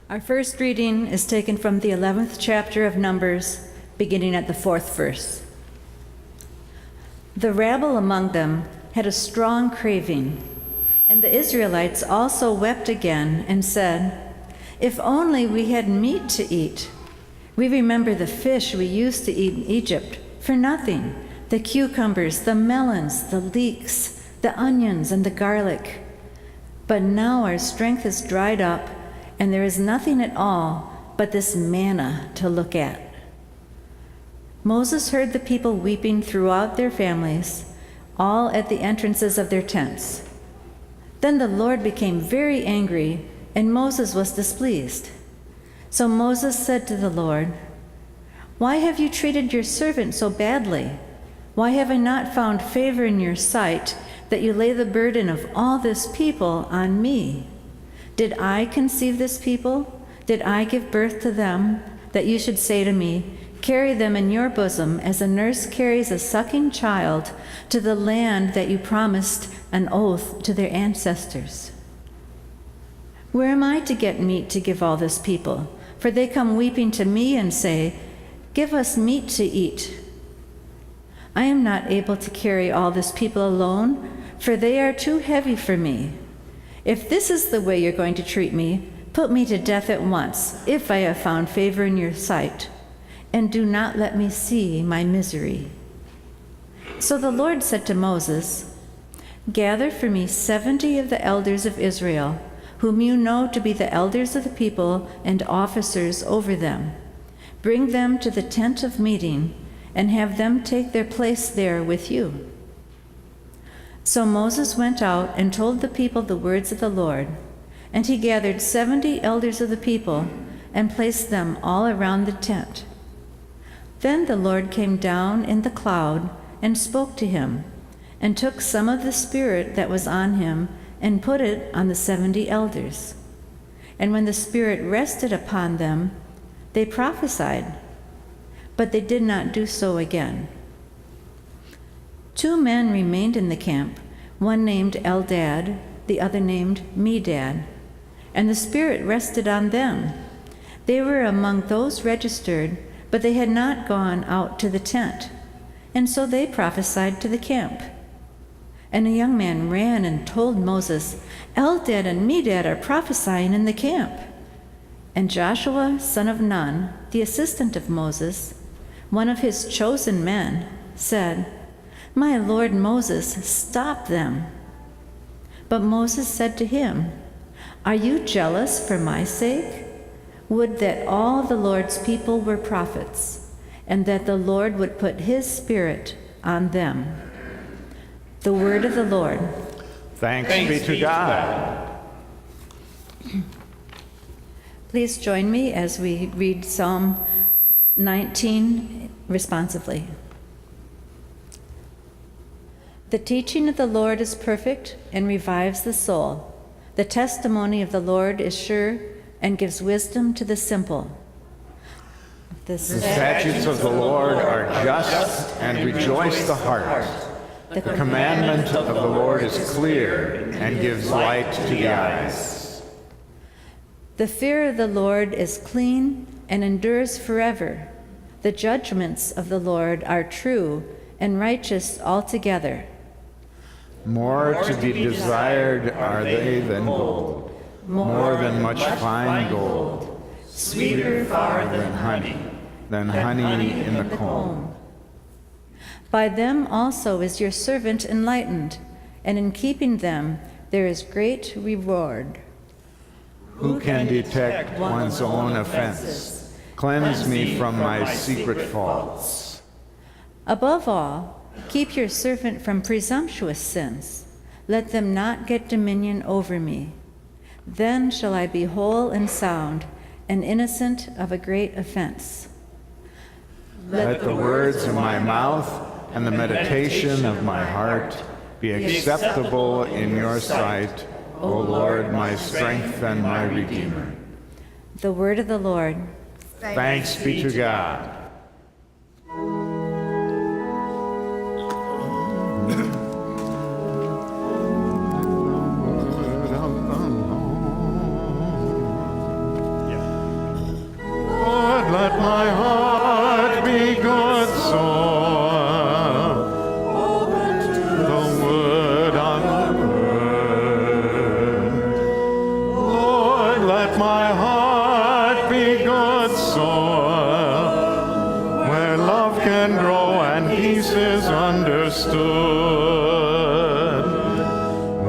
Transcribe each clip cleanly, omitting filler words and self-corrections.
Our first reading is taken from the 11th chapter of Numbers, beginning at the 4th verse. The rabble among them had a strong craving, and the Israelites also wept again and said, "If only we had meat to eat. We remember the fish we used to eat in Egypt for nothing, the cucumbers, the melons, the leeks, the onions, and the garlic. But now our strength is dried up, and there is nothing at all but this manna to look at." Moses heard the people weeping throughout their families, all at the entrances of their tents. Then the Lord became very angry, and Moses was displeased. So Moses said to the Lord, "Why have you treated your servant so badly? Why have I not found favor in your sight that you lay the burden of all this people on me? Did I conceive this people? Did I give birth to them, that you should say to me, 'Carry them in your bosom as a nurse carries a sucking child to the land that you promised an oath to their ancestors?' Where am I to get meat to give all this people? For they come weeping to me and say, 'Give us meat to eat.' I am not able to carry all this people alone, for they are too heavy for me. If this is the way you're going to treat me, put me to death at once, if I have found favor in your sight, and do not let me see my misery." So the Lord said to Moses, "Gather for me 70 of the elders of Israel, whom you know to be the elders of the people and officers over them. Bring them to the tent of meeting, and have them take their place there with you." So Moses went out and told the people the words of the Lord, and he gathered 70 elders of the people and placed them all around the tent. Then the Lord came down in the cloud and spoke to him, and took some of the Spirit that was on him and put it on the 70 elders. And when the Spirit rested upon them, they prophesied, but they did not do so again. 2 men remained in the camp, one named Eldad, the other named Medad, and the Spirit rested on them. They were among those registered, but they had not gone out to the tent, and so they prophesied to the camp. And a young man ran and told Moses, "Eldad and Medad are prophesying in the camp." And Joshua, son of Nun, the assistant of Moses, one of his chosen men, said, "My lord Moses, stop them." But Moses said to him, "Are you jealous for my sake? Would that all the Lord's people were prophets, and that the Lord would put his Spirit on them." The word of the Lord. Thanks be to God. Please join me as we read Psalm 19 responsively. The teaching of the Lord is perfect and revives the soul. The testimony of the Lord is sure and gives wisdom to the simple. The statutes of the Lord are just and rejoice the heart. The commandment of the Lord is clear and gives light to the eyes. The fear of the Lord is clean and endures forever. The judgments of the Lord are true and righteous altogether. More to be desired are they than gold, more than much fine gold, sweeter far than honey in the comb. By them also is your servant enlightened, and in keeping them there is great reward. Who can detect one's own offense? Cleanse me from my secret faults. Above all, keep your servant from presumptuous sins. Let them not get dominion over me. Then shall I be whole and sound, and innocent of a great offense. Let the words of my mouth and the meditation of my heart be acceptable in your sight, O Lord, my strength and my Redeemer. The word of the Lord. Thanks be to God. Lord, let my heart be good soil, the word on the word. Lord, let my heart be good soil, where love can grow and peace is understood.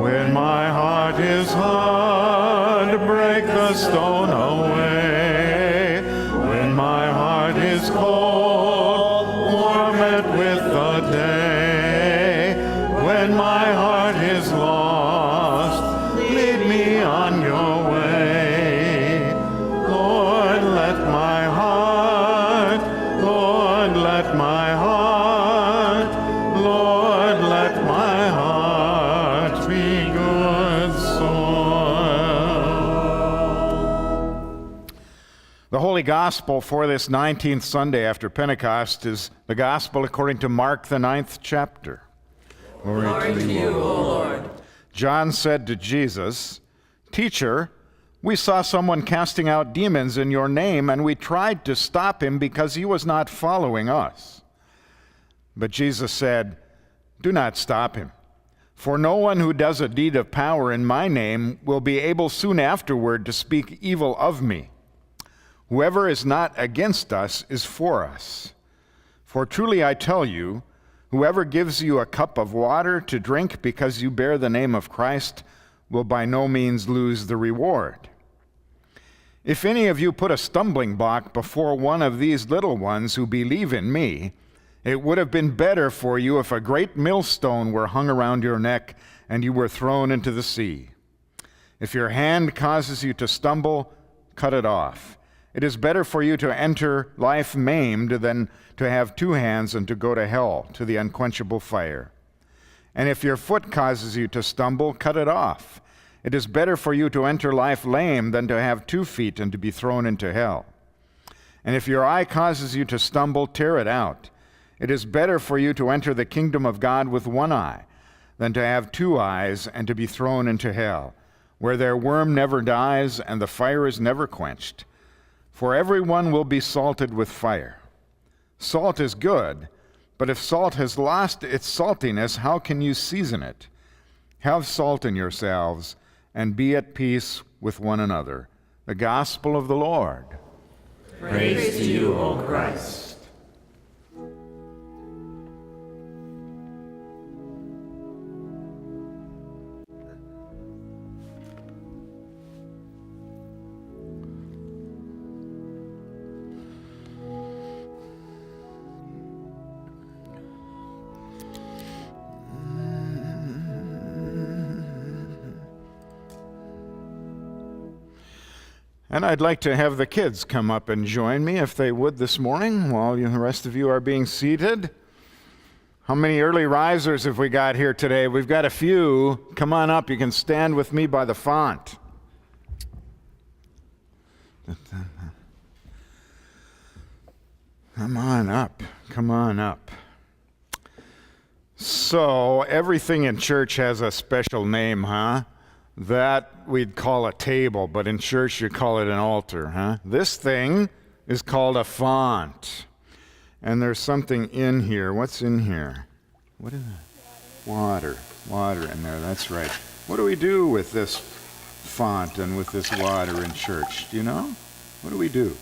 When my heart is hard, break the stone away. When my heart is cold, warm it with the day. When my heart is lost, lead me on your way. Lord, let my heart, Lord, let my heart, Lord, let my heart be good soil. The Holy Gospel for this 19th Sunday after Pentecost is the Gospel according to Mark, the 9th chapter. Glory to you, O Lord. John said to Jesus, "Teacher, we saw someone casting out demons in your name, and we tried to stop him because he was not following us." But Jesus said, "Do not stop him, for no one who does a deed of power in my name will be able soon afterward to speak evil of me. Whoever is not against us is for us. For truly I tell you, whoever gives you a cup of water to drink because you bear the name of Christ will by no means lose the reward. If any of you put a stumbling block before one of these little ones who believe in me, it would have been better for you if a great millstone were hung around your neck and you were thrown into the sea. If your hand causes you to stumble, cut it off. It is better for you to enter life maimed than to have two hands and to go to hell, to the unquenchable fire. And if your foot causes you to stumble, cut it off. It is better for you to enter life lame than to have 2 feet and to be thrown into hell. And if your eye causes you to stumble, tear it out. It is better for you to enter the kingdom of God with 1 eye than to have 2 eyes and to be thrown into hell, where their worm never dies and the fire is never quenched. For everyone will be salted with fire. Salt is good, but if salt has lost its saltiness, how can you season it? Have salt in yourselves and be at peace with one another." The gospel of the Lord. Praise to you, O Christ. And I'd like to have the kids come up and join me, if they would, this morning, while the rest of you are being seated. How many early risers have we got here today? We've got a few. Come on up. You can stand with me by the font. Come on up. Come on up. So, everything in church has a special name, huh? That we'd call a table, but in church you call it an altar, huh? This thing is called a font. And there's something in here. What's in here? What is that? Water. Water in there, that's right. What do we do with this font and with this water in church? Do you know? What do we do?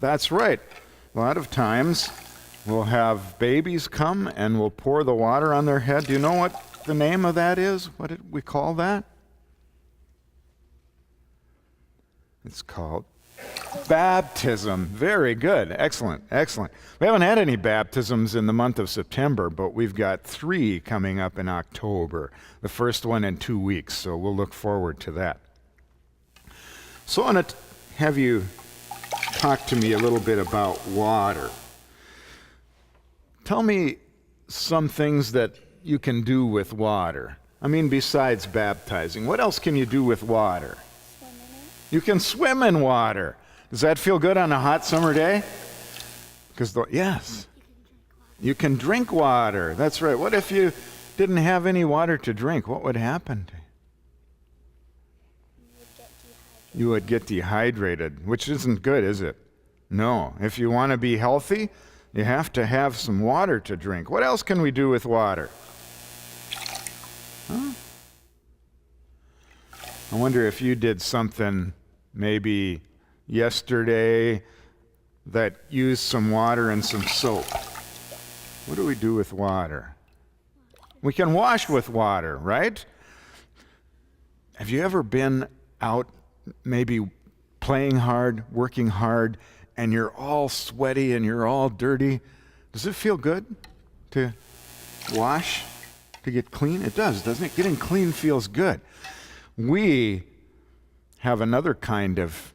That's right. A lot of times we'll have babies come and we'll pour the water on their head. Do you know what the name of that is? What did we call that? It's called baptism. Very good. Excellent. Excellent. We haven't had any baptisms in the month of September, but we've got 3 coming up in October. The first one in 2 weeks, so we'll look forward to that. So I want to have you talk to me a little bit about water. Tell me some things that you can do with water. I mean, besides baptizing, what else can you do with water? Swim in it. You can swim in water. Does that feel good on a hot summer day? Because yes. You can drink water. That's right. What if you didn't have any water to drink? What would happen to you? You would get dehydrated, which isn't good, is it? No. If you want to be healthy, you have to have some water to drink. What else can we do with water? Huh? I wonder if you did something maybe yesterday that used some water and some soap. What do we do with water? We can wash with water, right? Have you ever been out maybe playing hard, working hard, and you're all sweaty and you're all dirty? Does it feel good to wash, to get clean? It does, doesn't it? Getting clean feels good. We have another kind of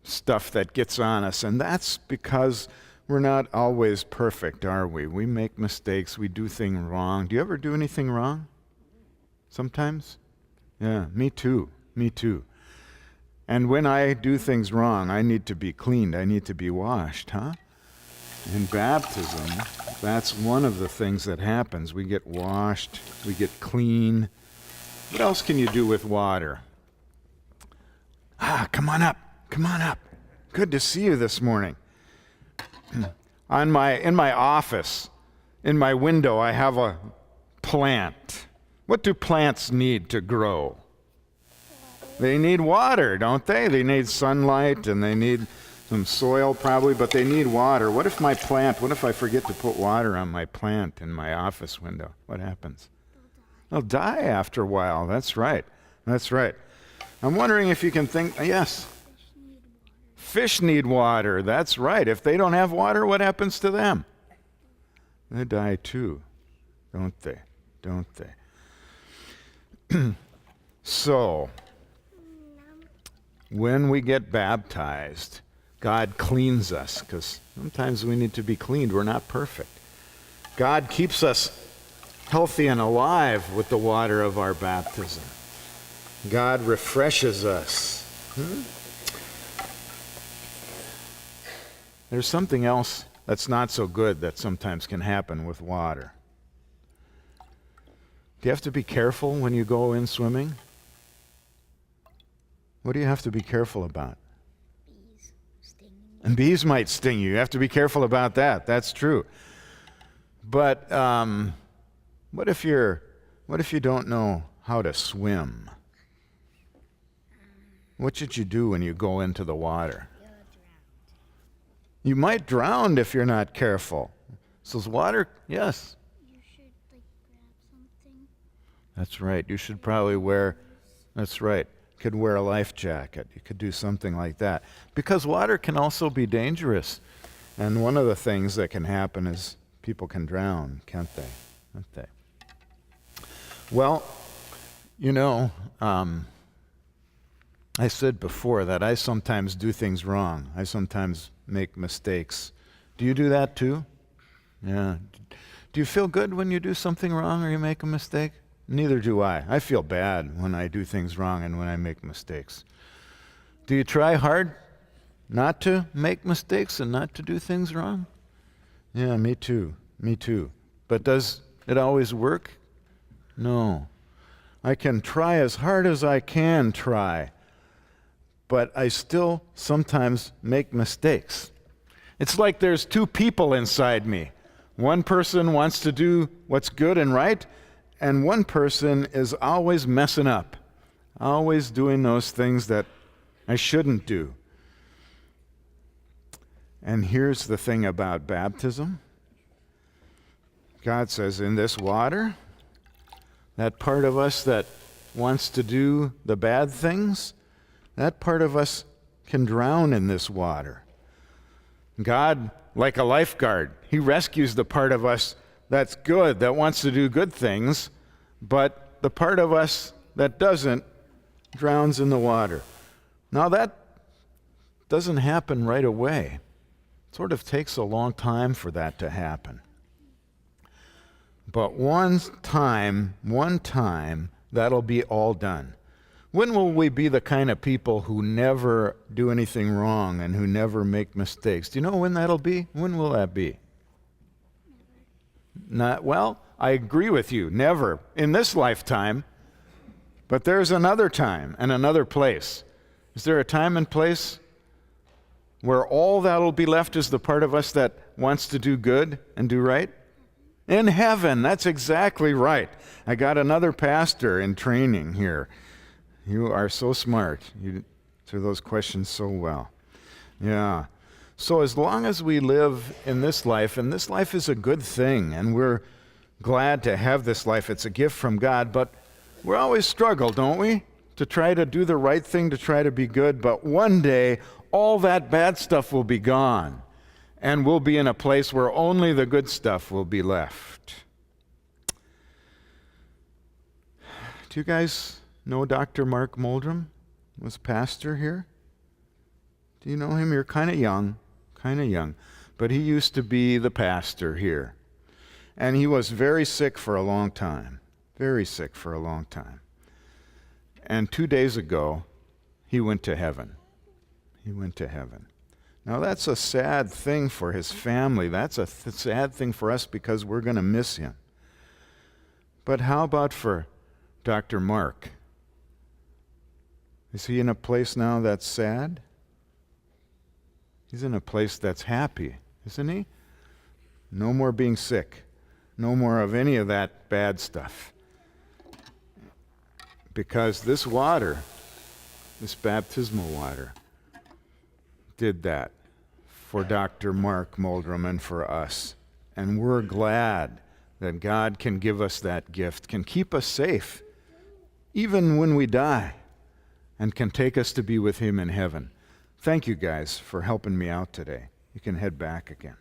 stuff that gets on us, and that's because we're not always perfect, are we? We make mistakes. We do things wrong. Do you ever do anything wrong? Sometimes? Yeah, me too. Me too. And when I do things wrong, I need to be cleaned. I need to be washed, huh? In baptism, that's one of the things that happens. We get washed. We get clean. What else can you do with water? Come on up. Come on up. Good to see you this morning. In my office, in my window, I have a plant. What do plants need to grow? They need water, don't they? They need sunlight and they need some soil probably, but they need water. What if I forget to put water on my plant in my office window? What happens? They'll die after a while. That's right. That's right. I'm wondering if you can think, yes. Fish need water. That's right. If they don't have water, what happens to them? They die too, don't they? Don't they? So, when we get baptized, God cleans us, because sometimes we need to be cleaned. We're not perfect. God keeps us healthy and alive with the water of our baptism. God refreshes us. There's something else that's not so good that sometimes can happen with water. Do you have to be careful when you go in swimming? What do you have to be careful about? Bees stinging. And bees might sting you. You have to be careful about that. That's true. But what if you don't know how to swim? What should you do when you go into the water? You're drowned. You might drown if you're not careful. So is water? Yes. You should grab something. That's right. You should probably wear. That's right. You could wear a life jacket. You could do something like that. Because water can also be dangerous. And one of the things that can happen is people can drown, can't they? Can't they? Well, I said before that I sometimes do things wrong. I sometimes make mistakes. Do you do that too? Yeah. Do you feel good when you do something wrong or you make a mistake? Neither do I. I feel bad when I do things wrong and when I make mistakes. Do you try hard not to make mistakes and not to do things wrong? Yeah, me too. Me too. But does it always work? No. I can try as hard as I can try, but I still sometimes make mistakes. It's like there's two people inside me. One person wants to do what's good and right, and one person is always messing up, always doing those things that I shouldn't do. And here's the thing about baptism. God says, in this water, that part of us that wants to do the bad things, that part of us can drown in this water. God, like a lifeguard, He rescues the part of us that's good, that wants to do good things, but the part of us that doesn't drowns in the water. Now that doesn't happen right away. It sort of takes a long time for that to happen. But one time, that'll be all done. When will we be the kind of people who never do anything wrong and who never make mistakes? Do you know when that'll be? When will that be? Well, I agree with you. Never in this lifetime. But there's another time and another place. Is there a time and place where all that'll be left is the part of us that wants to do good and do right? In heaven. That's exactly right. I got another pastor in training here. You are so smart. You answer those questions so well. Yeah. So as long as we live in this life, and this life is a good thing, and we're glad to have this life, it's a gift from God, but we always struggle, don't we? To try to do the right thing, to try to be good, but one day, all that bad stuff will be gone, and we'll be in a place where only the good stuff will be left. Do you guys know Dr. Mark Moldrum? Was pastor here? Do you know him? You're kind of young, but he used to be the pastor here. And he was very sick for a long time. And 2 days ago, he went to heaven. Now that's a sad thing for his family. That's a sad thing for us because we're going to miss him. But how about for Dr. Mark? Is he in a place now that's sad? He's in a place that's happy, isn't he? No more being sick. No more of any of that bad stuff. Because this water, this baptismal water, did that for Dr. Mark Moldrum and for us. And we're glad that God can give us that gift, can keep us safe, even when we die, and can take us to be with him in heaven. Thank you guys for helping me out today. You can head back again.